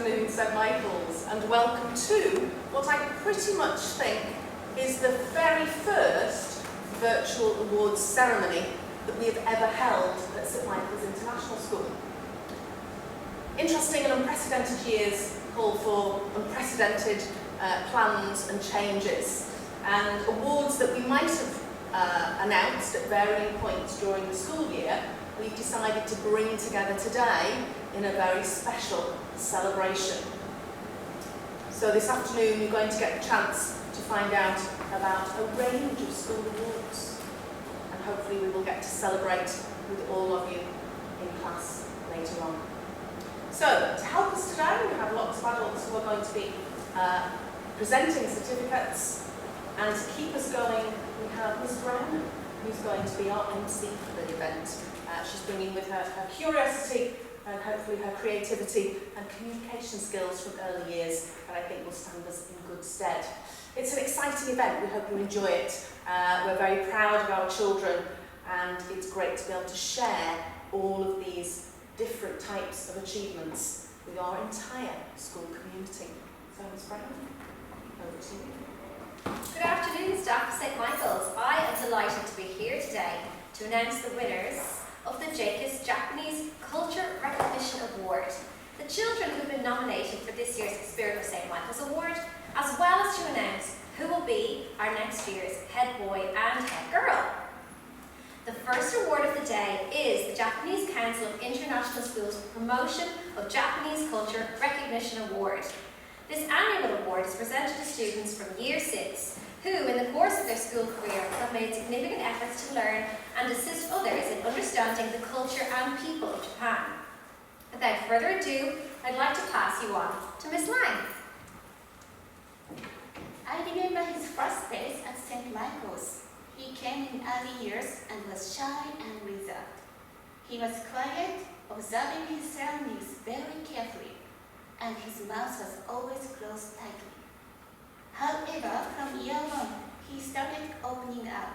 afternoon, St Michael's, and welcome to what I pretty much think is the very first virtual awards ceremony that we have ever held at St Michael's International School. Interesting and unprecedented years call for unprecedented plans and changes, and awards that we might have announced at varying points during the school year, we've decided to bring together today in a very special celebration. So this afternoon you're going to get the chance to find out about a range of school awards, and hopefully we will get to celebrate with all of you in class later on. So to help us today, we have lots of adults who are going to be presenting certificates, and to keep us going we have Ms Brown, who's going to be our MC for the event. She's bringing with her curiosity and hopefully her creativity and communication skills from early years that I think will stand us in good stead. It's an exciting event, we hope you enjoy it. We're very proud of our children, and it's great to be able to share all of these different types of achievements with our entire school community. So Ms Brown, over to you. Good afternoon, staff of St Michael's. I am delighted to be here today to announce the winners of the JACUS Japanese Culture Recognition Award. The children who have been nominated for this year's Spirit of St Michael's Award, as well as to announce who will be our next year's head boy and head girl. The first award of the day is the Japanese Council of International Schools Promotion of Japanese Culture Recognition Award. This annual award is presented to students from Year 6 who, in the course of their school career, have made significant efforts to learn and assist others in understanding the culture and people of Japan. Without further ado, I'd like to pass you on to Miss Lang. I remember his first days at St. Michael's. He came in early years and was shy and reserved. He was quiet, observing his surroundings very carefully, and his mouth was always closed tightly. However, from year 1, he started opening up.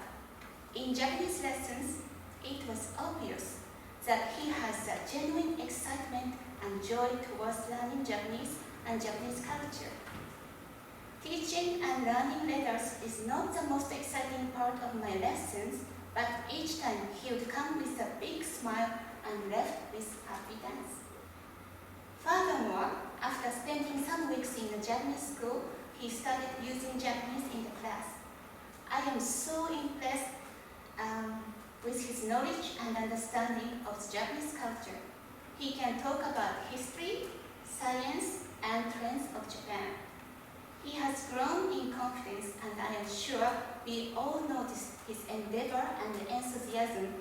In Japanese lessons, it was obvious that he has a genuine excitement and joy towards learning Japanese and Japanese culture. Teaching and learning letters is not the most exciting part of my lessons, but each time he would come with a big smile and left with happy dance. Furthermore, after spending some weeks in a Japanese school, he started using Japanese in the class. I am so impressed with his knowledge and understanding of the Japanese culture. He can talk about history, science, and trends of Japan. He has grown in confidence, and I am sure we all noticed his endeavor and enthusiasm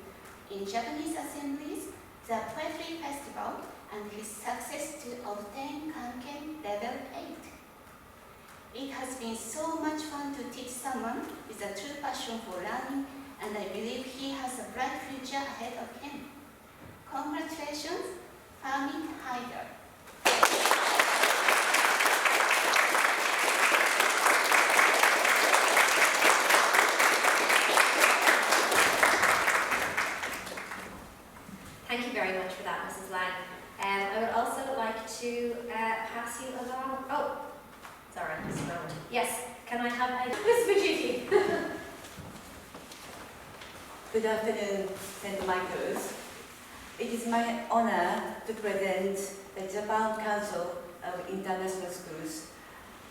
in Japanese assemblies, the Poetry Festival, and his success to obtain Kanken Level 8. It has been so much fun to teach someone with a true passion for learning, and I believe he has a bright future ahead of him. Congratulations, Fahmi Haider. Thank you very much for that, Mrs. Lang. I would also like to pass you along. Oh, sorry, just a moment. Yes, can I have a Miss Vijiti? Good afternoon, St. Michael's. It is my honor to present the Japan Council of International Schools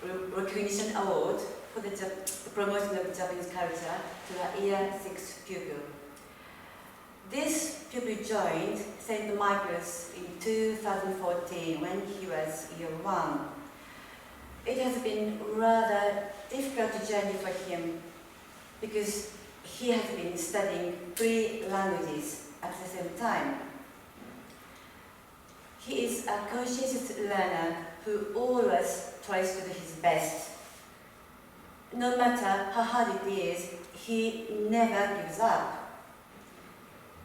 Recognition Award for the promotion of Japanese culture to a Year 6 pupil. This pupil joined St. Michael's in 2014 when he was Year 1. It has been rather difficult journey for him because he has been studying 3 languages at the same time. He is a conscientious learner who always tries to do his best. No matter how hard it is, he never gives up.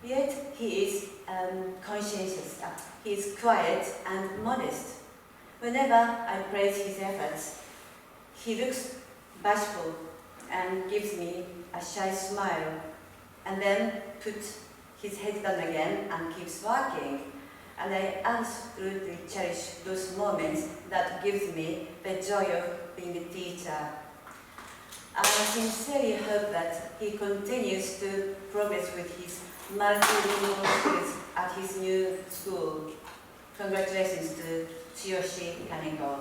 Yet he is conscientious, he is quiet and modest. Whenever I praise his efforts, he looks bashful and gives me a shy smile, and then puts his head down again and keeps working. and I absolutely cherish those moments that gives me the joy of being a teacher. I sincerely hope that he continues to progress with his multilingual skills at his new school. Congratulations to Tsuyoshi Kaneko.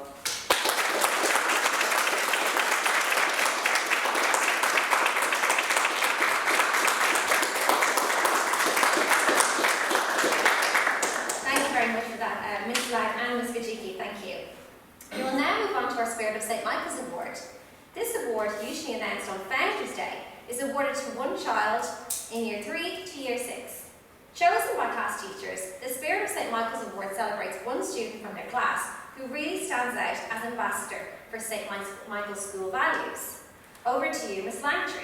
Thank you very much for that, Ms. Ladd and Ms. Vijiki, thank you. We will now move on to our Spirit of St. Michael's Award. This award, usually announced on Founders' Day, is awarded to one child in Year 3 to Year 6. Chosen by class teachers, the Spirit of St. Michael's Award celebrates one student from their class who really stands out as ambassador for St. Michael's School values. Over to you, Ms. Langtry.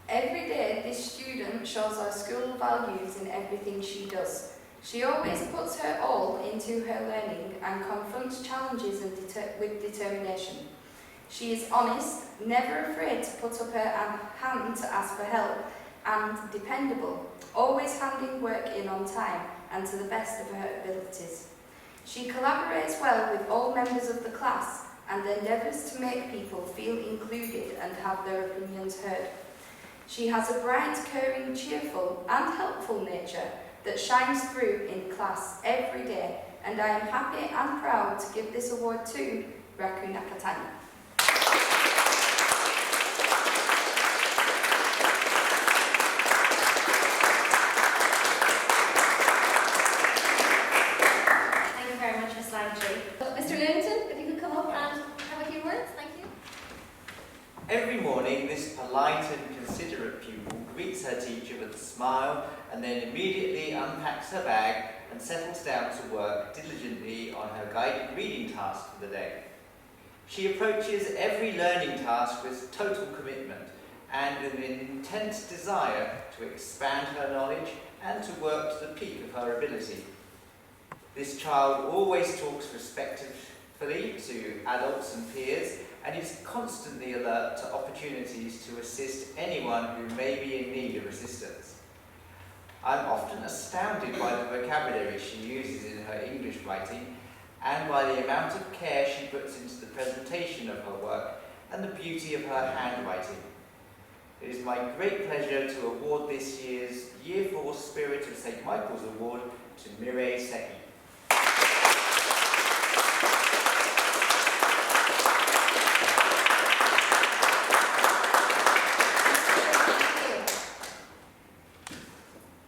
Every day, this student shows our school values in everything she does. She always puts her all into her learning and confronts challenges with determination. She is honest, never afraid to put up her hand to ask for help, and dependable, always handing work in on time and to the best of her abilities. She collaborates well with all members of the class and endeavours to make people feel included and have their opinions heard. She has a bright, caring, cheerful and helpful nature that shines through in class every day, and I am happy and proud to give this award to Raku Nakatani. Thank you very much, Ms. Langtry. Mr. Lewington, if you could come up and have a few words, thank you. Every morning, this polite and considerate pupil greets her teacher with a smile and then immediately unpacks her bag and settles down to work diligently on her guided reading task for the day. She approaches every learning task with total commitment and with an intense desire to expand her knowledge and to work to the peak of her ability. This child always talks respectfully to adults and peers and is constantly alert to opportunities to assist anyone who may be in need of assistance. I'm often astounded by the vocabulary she uses in her English writing and by the amount of care she puts into the presentation of her work and the beauty of her handwriting. It is my great pleasure to award this year's Year 4 Spirit of St. Michael's Award to Mirei Seki.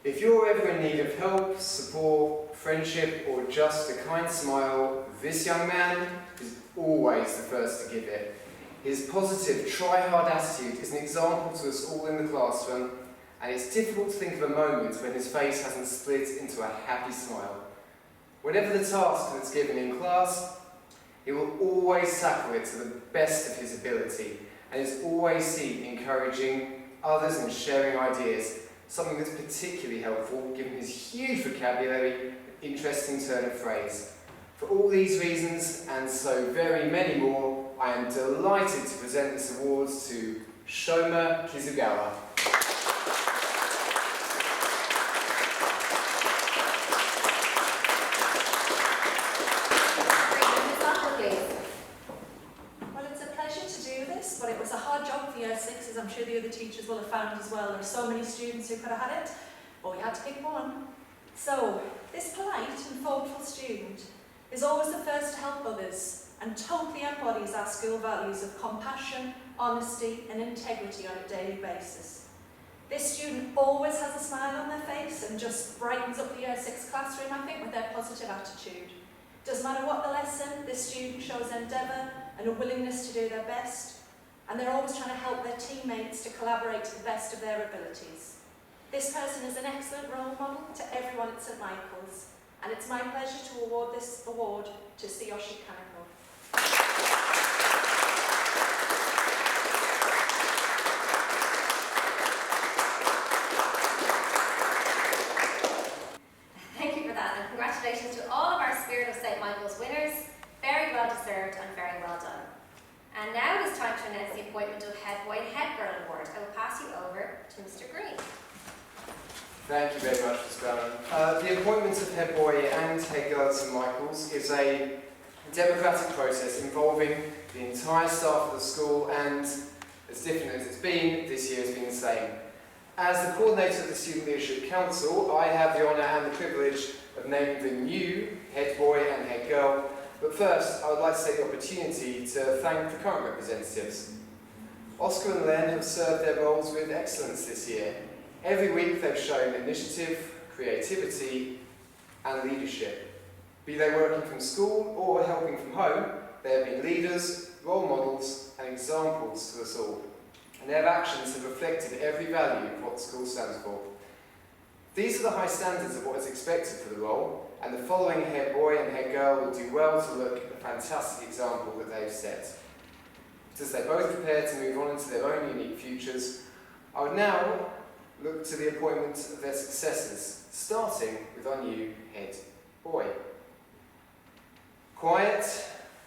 If you're ever in need of help, support, friendship, or just a kind smile, this young man is always the first to give it. His positive, try-hard attitude is an example to us all in the classroom, and it's difficult to think of a moment when his face hasn't split into a happy smile. Whatever the task that's given in class, he will always tackle it to the best of his ability, and is always seen encouraging others and sharing ideas, something that's particularly helpful given his huge vocabulary and interesting turn of phrase. For all these reasons, and so very many more, I am delighted to present this award to Shoma Kizugawa. Well, it's a pleasure to do this, but it was a hard job for Year 6, as I'm sure the other teachers will have found as well. There are so many students who could have had it, but we had to pick one. So, this polite and thoughtful student is always the first to help others and totally embodies our school values of compassion, honesty and integrity on a daily basis. This student always has a smile on their face and just brightens up the Year 6 classroom, I think, with their positive attitude. Doesn't matter what the lesson, this student shows endeavour and a willingness to do their best, and they're always trying to help their teammates to collaborate to the best of their abilities. This person is an excellent role model to everyone at St. Michael's, and it's my pleasure to award this award to Tsuyoshi Kaneko. Thank you for that, and congratulations to all of our Spirit of St. Michael's winners. Very well deserved and very well done. And now it is time to announce the appointment of Head Boy and Head Girl Award. I will pass you over to Mr. Green. Thank you very much, Ms. Brown. The appointment of head boy and head girl at St Michael's is a democratic process involving the entire staff of the school, and as different as it's been, this year has been the same. As the coordinator of the Student Leadership Council, I have the honour and the privilege of naming the new head boy and head girl. But first, I would like to take the opportunity to thank the current representatives. Oscar and Len have served their roles with excellence this year. Every week they've shown initiative, creativity and leadership. Be they working from school or helping from home, they have been leaders, role models and examples to us all. And their actions have reflected every value of what the school stands for. These are the high standards of what is expected for the role, and the following head boy and head girl will do well to look at the fantastic example that they've set. As they both prepare to move on into their own unique futures, I would now look to the appointment of their successors, starting with our new head boy. Quiet,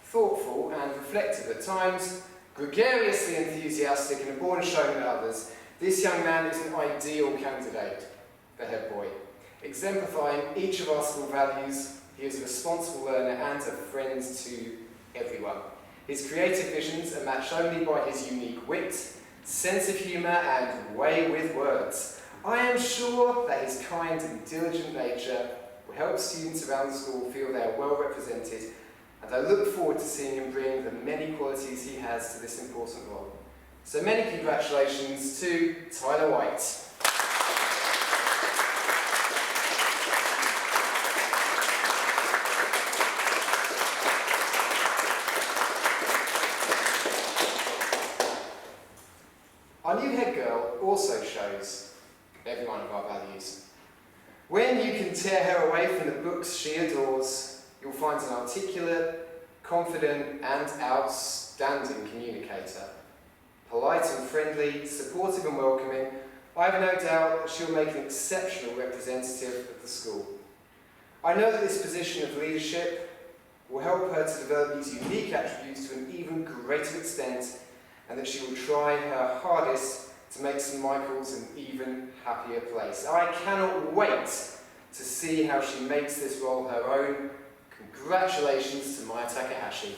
thoughtful and reflective at times, gregariously enthusiastic and a born showman at others, this young man is an ideal candidate for head boy. Exemplifying each of our school values, he is a responsible learner and a friend to everyone. His creative visions are matched only by his unique wit, sense of humour and way with words. I am sure that his kind and diligent nature will help students around the school feel they are well represented, and I look forward to seeing him bring the many qualities he has to this important role. So many congratulations to Tyler White. Our new head girl also shows every one of our values. When you can tear her away from the books she adores, you'll find an articulate, confident and outstanding communicator. Polite and friendly, supportive and welcoming, I have no doubt that she'll make an exceptional representative of the school. I know that this position of leadership will help her to develop these unique attributes to an even greater extent, and that she will try her hardest to make St Michael's an even happier place. I cannot wait to see how she makes this role her own. Congratulations to Maya Takahashi.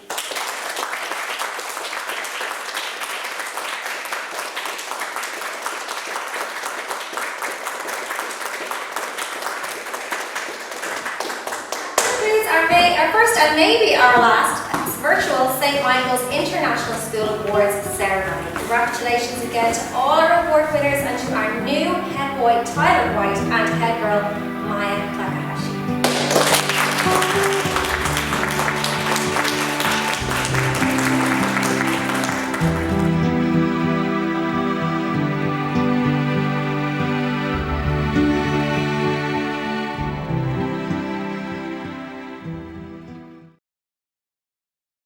Our first and maybe our last virtual St Michael's International School Awards ceremony. Congratulations again to all our award winners and to our new head boy Tyler White and head girl Maya